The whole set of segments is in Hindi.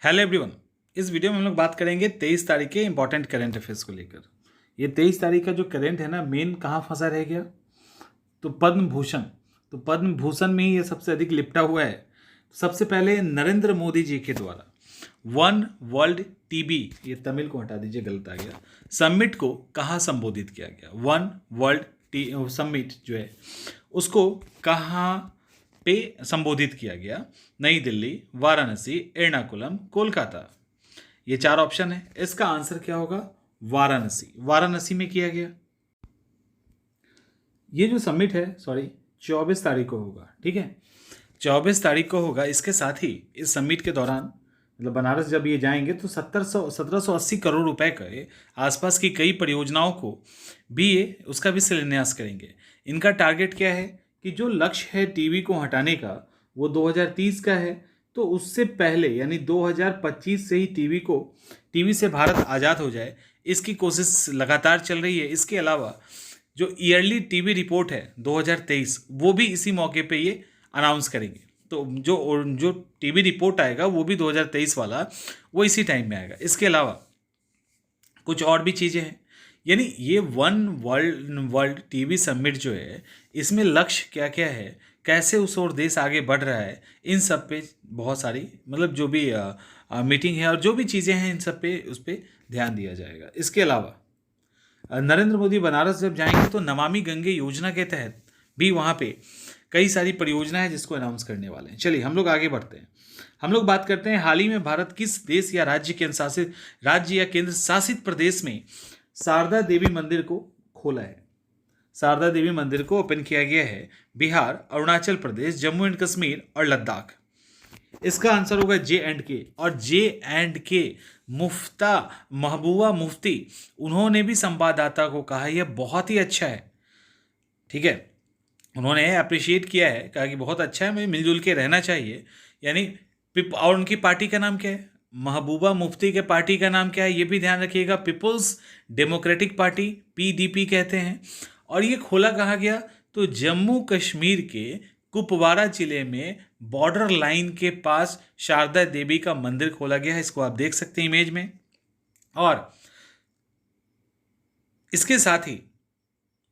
Hello everyone. इस वीडियो में हम लोग बात करेंगे 23 तारीख के इंपॉर्टेंट करंट अफेयर्स को लेकर। ये 23 तारीख का जो करंट है ना, मेन कहाँ फंसा रह गया, तो पद्म भूषण। तो पद्म भूषण में ही ये सबसे अधिक लिपटा हुआ है। सबसे पहले नरेंद्र मोदी जी के द्वारा वन वर्ल्ड टीबी, ये तमिल को हटा दीजिए, गलत आ गया, समिट को कहाँ संबोधित किया गया। वन वर्ल्ड समिट जो है उसको कहाँ पे संबोधित किया गया। नई दिल्ली, वाराणसी, एर्नाकुलम, कोलकाता। ये 4 ऑप्शन है। इसका आंसर क्या होगा? वाराणसी। वाराणसी में किया गया। ये जो समिट है 24 तारीख को होगा। ठीक है, 24 तारीख को होगा। इसके साथ ही इस समिट के दौरान मतलब बनारस जब ये जाएंगे तो 1780 करोड़ रुपए के आसपास की कई परियोजनाओं को भी ये उसका भी शिलान्यास करेंगे। इनका टारगेट क्या है कि जो लक्ष्य है टीबी को हटाने का वो 2030 का है, तो उससे पहले यानी 2025 से ही टीबी से भारत आज़ाद हो जाए, इसकी कोशिश लगातार चल रही है। इसके अलावा जो ईयरली टीबी रिपोर्ट है 2023 वो भी इसी मौके पे ये अनाउंस करेंगे। तो जो टीबी रिपोर्ट आएगा वो भी 2023 वाला, वो इसी टाइम में आएगा। इसके अलावा कुछ और भी चीज़ें हैं। यानी ये वन वर्ल्ड टीबी समिट जो है, इसमें लक्ष्य क्या क्या है, कैसे उस और देश आगे बढ़ रहा है, इन सब पे बहुत सारी मतलब जो भी मीटिंग है और जो भी चीज़ें हैं इन सब पे उस पर ध्यान दिया जाएगा। इसके अलावा नरेंद्र मोदी बनारस जब जाएंगे तो नमामि गंगे योजना के तहत भी वहाँ पे कई सारी परियोजनाएं जिसको अनाउंस करने वाले हैं। चलिए हम लोग आगे बढ़ते हैं। हम लोग बात करते हैं हाल ही में भारत किस देश या राज्य या केंद्र शासित प्रदेश में शारदा देवी मंदिर को खोला है। शारदा देवी मंदिर को ओपन किया गया है बिहार, अरुणाचल प्रदेश, जम्मू एंड कश्मीर और लद्दाख। इसका आंसर होगा J&K। और J&K मुफ्ता महबूबा मुफ्ती, उन्होंने भी संवाददाता को कहा यह बहुत ही अच्छा है। ठीक है, उन्होंने अप्रिशिएट किया है, कहा कि बहुत अच्छा है, हमें मिलजुल के रहना चाहिए। यानी और उनकी पार्टी का नाम क्या है? महबूबा मुफ्ती के पार्टी का नाम क्या है ये भी ध्यान रखिएगा, पीपुल्स डेमोक्रेटिक पार्टी, PDP कहते हैं। और ये खोला कहाँ गया? तो जम्मू कश्मीर के कुपवाड़ा जिले में बॉर्डर लाइन के पास शारदा देवी का मंदिर खोला गया है। इसको आप देख सकते हैं इमेज में। और इसके साथ ही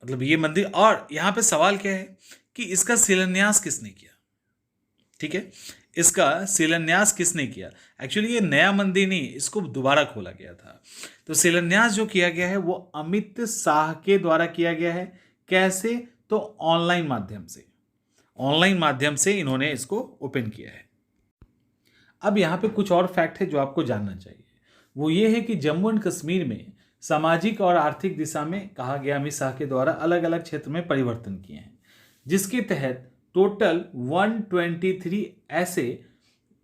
मतलब ये मंदिर, और यहाँ पे सवाल क्या है कि इसका शिलान्यास किसने किया। ठीक है, इसका शिलान्यास किसने किया? एक्चुअली ये नया मंदिर नहीं, इसको दोबारा खोला गया था। तो शिलान्यास जो किया गया है वो अमित शाह के द्वारा किया गया है। कैसे? तो ऑनलाइन माध्यम से इन्होंने इसको ओपन किया है। अब यहाँ पे कुछ और फैक्ट है जो आपको जानना चाहिए। वो ये है कि जम्मू एंड कश्मीर में सामाजिक और आर्थिक दिशा में कहा गया अमित शाह के द्वारा अलग अलग क्षेत्र में परिवर्तन किए हैं, जिसके तहत टोटल 123 ऐसे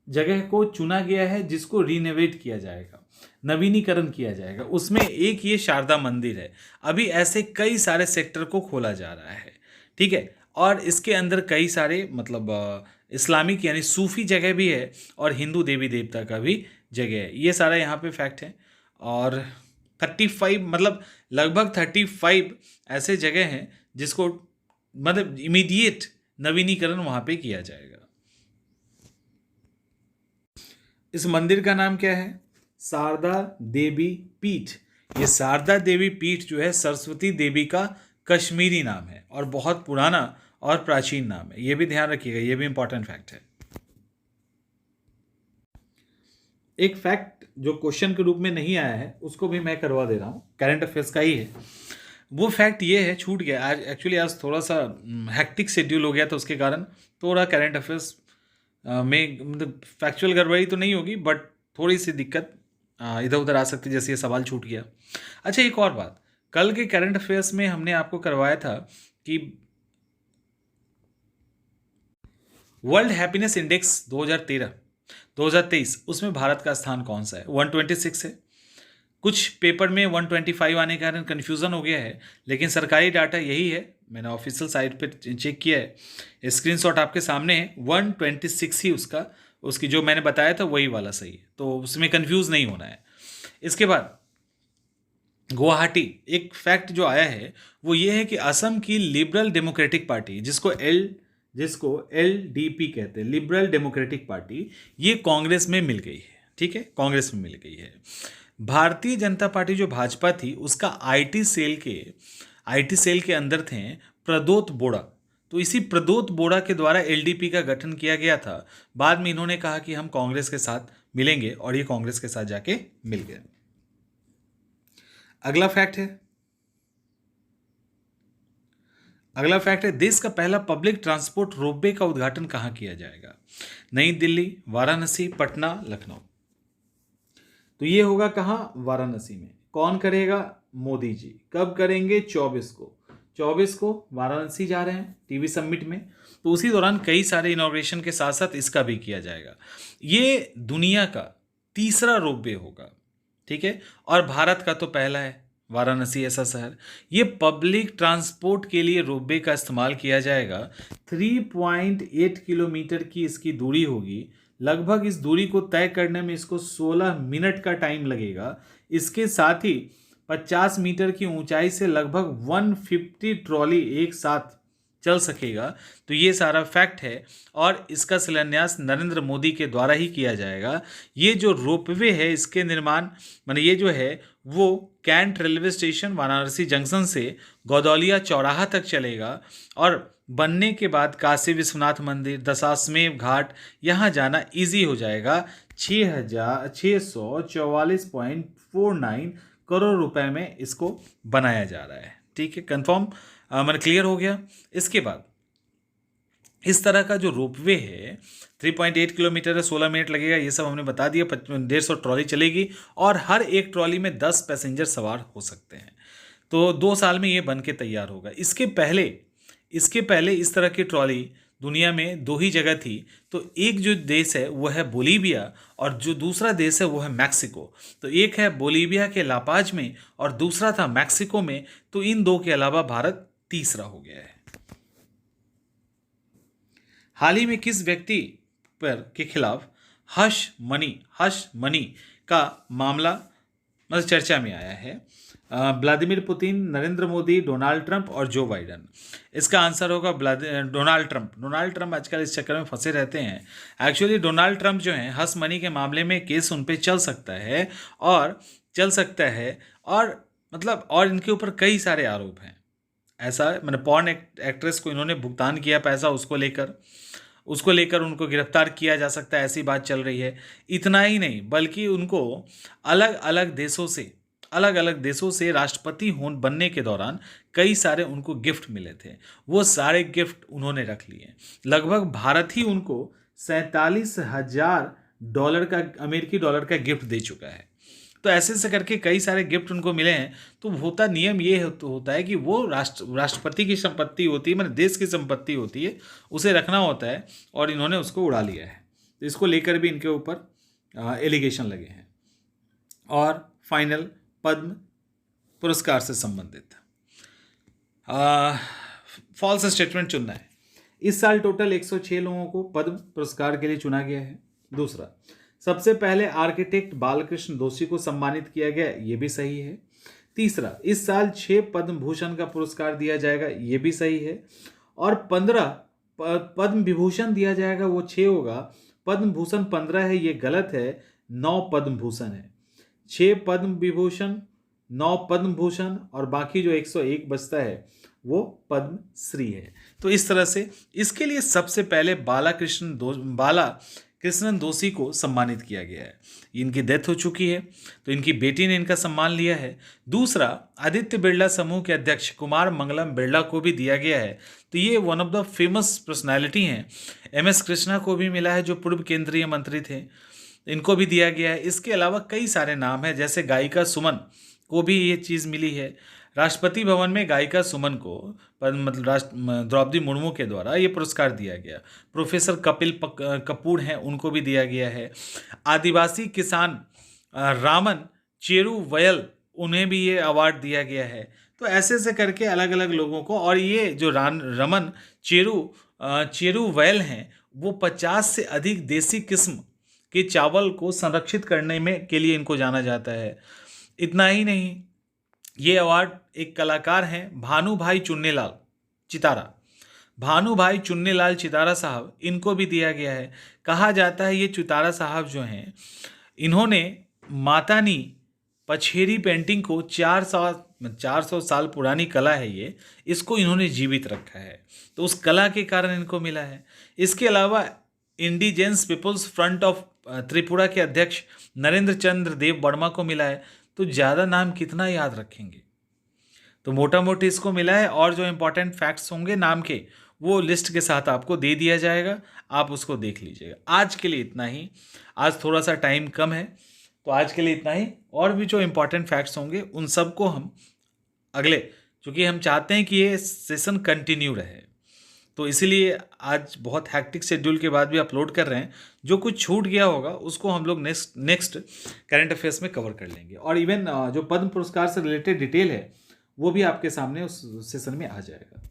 जगह को चुना गया है जिसको रिनोवेट किया जाएगा, नवीनीकरण किया जाएगा। उसमें एक ये शारदा मंदिर है। अभी ऐसे कई सारे सेक्टर को खोला जा रहा है। ठीक है, और इसके अंदर कई सारे मतलब इस्लामिक यानी सूफी जगह भी है और हिंदू देवी देवता का भी जगह है। ये सारा यहाँ पे फैक्ट है। और 35 मतलब लगभग 35 ऐसे जगह हैं जिसको मतलब इमीडिएट नवीनीकरण वहाँ पे किया जाएगा। इस मंदिर का नाम क्या है? शारदा देवी पीठ। ये शारदा देवी पीठ जो है सरस्वती देवी का कश्मीरी नाम है और बहुत पुराना और प्राचीन नाम है। ये भी ध्यान रखिएगा, ये भी इंपॉर्टेंट फैक्ट है। एक फैक्ट जो क्वेश्चन के रूप में नहीं आया है उसको भी मैं करवा दे रहा हूँ, करंट अफेयर्स का ही है। वो फैक्ट ये है, छूट गया आज, एक्चुअली आज थोड़ा सा हैक्टिक शेड्यूल हो गया था, उसके कारण थोड़ा करंट अफेयर्स में मतलब फैक्चुअल गड़बड़ी तो नहीं होगी बट थोड़ी सी दिक्कत इधर उधर आ सकती है, जैसे ये सवाल छूट गया। अच्छा, एक और बात, कल के करंट अफेयर्स में हमने आपको करवाया था कि वर्ल्ड हैप्पीनेस इंडेक्स 2023 उसमें भारत का स्थान कौन सा है? 126 है। कुछ पेपर में 125 आने के कारण कन्फ्यूज़न हो गया है, लेकिन सरकारी डाटा यही है। मैंने ऑफिशियल साइट पे चेक किया है, स्क्रीनशॉट आपके सामने है। 126 ही उसकी जो मैंने बताया था वही वाला सही है, तो उसमें कन्फ्यूज़ नहीं होना है। इसके बाद गुवाहाटी, एक फैक्ट जो आया है वो ये है कि असम की लिबरल डेमोक्रेटिक पार्टी, जिसको LDP कहते हैं, लिबरल डेमोक्रेटिक पार्टी, ये कांग्रेस में मिल गई है। ठीक है, कांग्रेस में मिल गई है। भारतीय जनता पार्टी जो भाजपा थी उसका आईटी सेल के अंदर थे प्रदोत बोड़ा, तो इसी प्रदोत बोड़ा के द्वारा एलडीपी का गठन किया गया था। बाद में इन्होंने कहा कि हम कांग्रेस के साथ मिलेंगे और ये कांग्रेस के साथ जाके मिल गए। अगला फैक्ट है देश का पहला पब्लिक ट्रांसपोर्ट रोपवे का उद्घाटन कहां किया जाएगा? नई दिल्ली, वाराणसी, पटना, लखनऊ। तो ये होगा कहां? वाराणसी में। कौन करेगा? मोदी जी। कब करेंगे? 24 को वाराणसी जा रहे हैं टीवी समिट में, तो उसी दौरान कई सारे इनॉग्रेशन के साथ साथ इसका भी किया जाएगा। ये दुनिया का तीसरा रोपवे होगा, ठीक है, और भारत का तो पहला है वाराणसी ऐसा शहर। ये पब्लिक ट्रांसपोर्ट के लिए रोपवे का इस्तेमाल किया जाएगा। 3.8 किलोमीटर की इसकी दूरी होगी। लगभग इस दूरी को तय करने में इसको 16 मिनट का टाइम लगेगा। इसके साथ ही 50 मीटर की ऊंचाई से लगभग 150 ट्रॉली एक साथ चल सकेगा। तो ये सारा फैक्ट है और इसका शिलान्यास नरेंद्र मोदी के द्वारा ही किया जाएगा। ये जो रोपवे है इसके निर्माण माने ये जो है वो cantt railway station Varanasi junction से गौदौलिया चौराहा तक चलेगा और बनने के बाद काशी विश्वनाथ मंदिर, दशाश्वमेध घाट यहाँ जाना इजी हो जाएगा। 6,644.49 करोड़ रुपए में इसको बनाया जा रहा है। ठीक है, कंफर्म मैंने क्लियर हो गया। इसके बाद इस तरह का जो रोपवे है 3.8 किलोमीटर है, 16 मिनट लगेगा, ये सब हमने बता दिया। 150 ट्रॉली चलेगी और हर एक ट्रॉली में 10 पैसेंजर सवार हो सकते हैं। तो 2 साल में ये बन के तैयार होगा। इसके पहले इस तरह की ट्रॉली दुनिया में 2 ही जगह थी। तो एक जो देश है वो है बोलीविया और जो दूसरा देश है वो है मैक्सिको। तो एक है बोलीविया के लापाज में और दूसरा था मैक्सिको में। तो इन 2 के अलावा भारत तीसरा हो गया है। हाल ही में किस व्यक्ति के खिलाफ हश मनी का मामला मतलब चर्चा में आया है? Vladimir Putin, Narendra Modi, Donald Trump और जो बाइडन। इसका आंसर होगा डोनाल्ड ट्रंप आजकल इस चक्कर में फंसे रहते हैं। एक्चुअली डोनाल्ड ट्रंप जो हैं हश मनी के मामले में केस उन पे चल सकता है और मतलब और इनके ऊपर कई सारे आरोप हैं। ऐसा मैंने पॉर्न एक्ट्रेस को इन्होंने भुगतान किया पैसा, उसको लेकर उनको गिरफ्तार किया जा सकता है, ऐसी बात चल रही है। इतना ही नहीं बल्कि उनको अलग अलग देशों से राष्ट्रपति बनने के दौरान कई सारे उनको गिफ्ट मिले थे। वो सारे गिफ्ट उन्होंने रख लिए। लगभग भारत ही उनको $47,000 अमेरिकी डॉलर का गिफ्ट दे चुका है। तो ऐसे करके कई सारे गिफ्ट उनको मिले हैं। तो नियम ये होता है कि वो राष्ट्रपति की संपत्ति होती है, मतलब देश की संपत्ति होती है, उसे रखना होता है और इन्होंने उसको उड़ा लिया है। तो इसको लेकर भी इनके ऊपर एलिगेशन लगे हैं। और फाइनल पद्म पुरस्कार से संबंधित फॉल्स स्टेटमेंट चुनना है। इस साल टोटल 106 लोगों को पद्म पुरस्कार के लिए चुना गया है। दूसरा, सबसे पहले आर्किटेक्ट बालकृष्ण दोषी को सम्मानित किया गया, ये भी सही है। तीसरा, इस साल 6 पद्म भूषण का पुरस्कार दिया जाएगा, ये भी सही है। और 15 पद्म विभूषण दिया जाएगा, वो 6 होगा। पद्म भूषण 15 है, ये गलत है, 9 पद्म भूषण है। 6 पद्म विभूषण, 9 पद्म भूषण और बाकी जो 101 बचता है वो पद्म श्री है। तो इस तरह से इसके लिए सबसे पहले बालाकृष्णन दोषी को सम्मानित किया गया है। इनकी डेथ हो चुकी है तो इनकी बेटी ने इनका सम्मान लिया है। दूसरा, आदित्य बिरला समूह के अध्यक्ष कुमार मंगलम बिरला को भी दिया गया है। तो ये one of the famous personality हैं। MS कृष्णा को भी मिला है जो पूर्व केंद्रीय मंत्री थे, इनको भी दिया गया है। इसके अलावा कई सारे नाम हैं, जैसे गायिका सुमन को भी ये चीज़ मिली है। राष्ट्रपति भवन में गायिका सुमन को द्रौपदी मुर्मू के द्वारा ये पुरस्कार दिया गया। प्रोफेसर कपिल कपूर हैं, उनको भी दिया गया है। आदिवासी किसान रामन चेरू वयल, उन्हें भी ये अवार्ड दिया गया है। तो ऐसे करके अलग अलग लोगों को, और ये जो रमन चेरू वयल हैं वो 50 से अधिक देसी किस्म के चावल को संरक्षित करने में के लिए इनको जाना जाता है। इतना ही नहीं, ये अवार्ड एक कलाकार हैं भानुभाई चुन्नीलाल चितारा साहब, इनको भी दिया गया है। कहा जाता है ये चितारा साहब जो हैं इन्होंने मातानी पछेरी पेंटिंग को 400 साल पुरानी कला है ये, इसको इन्होंने जीवित रखा है, तो उस कला के कारण इनको मिला है। इसके अलावा indigenous people's front of Tripura के अध्यक्ष नरेंद्र चंद्र देव वर्मा को मिला है। तो ज़्यादा नाम कितना याद रखेंगे, तो मोटा मोटी इसको मिला है। और जो इम्पोर्टेंट फैक्ट्स होंगे नाम के वो लिस्ट के साथ आपको दे दिया जाएगा, आप उसको देख लीजिएगा। आज के लिए इतना ही, आज थोड़ा सा टाइम कम है तो आज के लिए इतना ही। और भी जो इम्पोर्टेंट फैक्ट्स होंगे उन सबको हम अगले, क्योंकि हम चाहते हैं कि ये सेशन कंटिन्यू रहे, तो इसीलिए आज बहुत हैक्टिक शेड्यूल के बाद भी अपलोड कर रहे हैं। जो कुछ छूट गया होगा उसको हम लोग नेक्स्ट करंट अफेयर्स में कवर कर लेंगे। और इवन जो पद्म पुरस्कार से रिलेटेड डिटेल है वो भी आपके सामने उस सेशन में आ जाएगा।